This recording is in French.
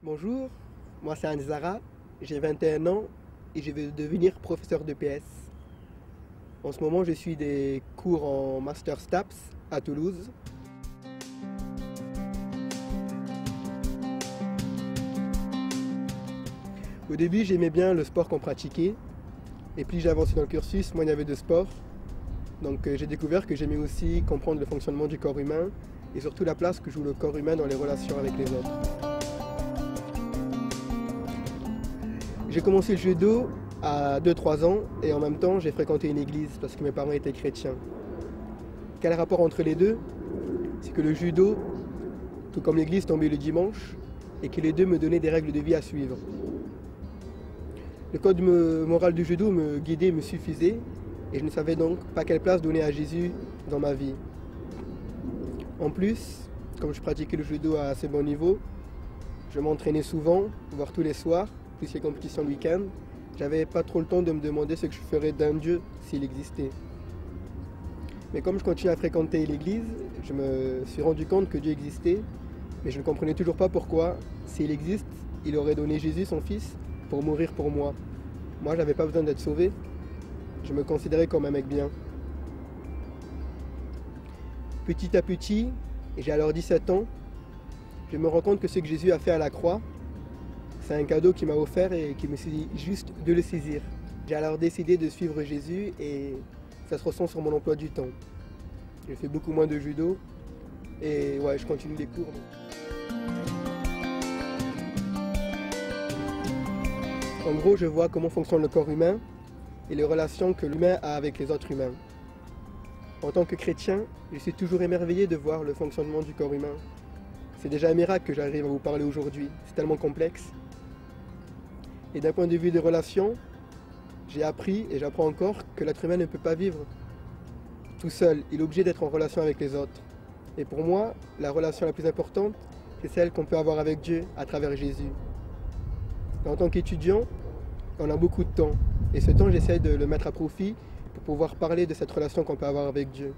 Bonjour, moi c'est Anzara, j'ai 21 ans et je vais devenir professeur de PS. En ce moment, je suis des cours en Master STAPS à Toulouse. Au début, j'aimais bien le sport qu'on pratiquait et plus j'ai avancé dans le cursus, moins il y avait de sport. Donc j'ai découvert que j'aimais aussi comprendre le fonctionnement du corps humain et surtout la place que joue le corps humain dans les relations avec les autres. J'ai commencé le judo à 2-3 ans et en même temps j'ai fréquenté une église parce que mes parents étaient chrétiens. Quel rapport entre les deux? C'est que le judo, tout comme l'église, tombait le dimanche et que les deux me donnaient des règles de vie à suivre. Le code moral du judo me guidait, me suffisait et je ne savais donc pas quelle place donner à Jésus dans ma vie. En plus, comme je pratiquais le judo à assez bon niveau, je m'entraînais souvent, voire tous les soirs, plus les compétitions le week-end. J'avais pas trop le temps de me demander ce que je ferais d'un Dieu s'il existait. Mais comme je continue à fréquenter l'église, je me suis rendu compte que Dieu existait, mais je ne comprenais toujours pas pourquoi, s'il existe, il aurait donné Jésus, son fils, pour mourir pour moi. Moi, j'avais pas besoin d'être sauvé. Je me considérais comme un mec bien. Petit à petit, et j'ai alors 17 ans, je me rends compte que ce que Jésus a fait à la croix, c'est un cadeau qu'il m'a offert et qu'il me suffit juste de le saisir. J'ai alors décidé de suivre Jésus et ça se ressent sur mon emploi du temps. Je fais beaucoup moins de judo et ouais, je continue les cours. En gros, je vois comment fonctionne le corps humain et les relations que l'humain a avec les autres humains. En tant que chrétien, je suis toujours émerveillé de voir le fonctionnement du corps humain. C'est déjà un miracle que j'arrive à vous parler aujourd'hui, c'est tellement complexe. Et d'un point de vue des relations, j'ai appris et j'apprends encore que l'être humain ne peut pas vivre tout seul, il est obligé d'être en relation avec les autres. Et pour moi, la relation la plus importante, c'est celle qu'on peut avoir avec Dieu à travers Jésus. Et en tant qu'étudiant, on a beaucoup de temps. Et ce temps, j'essaie de le mettre à profit pour pouvoir parler de cette relation qu'on peut avoir avec Dieu.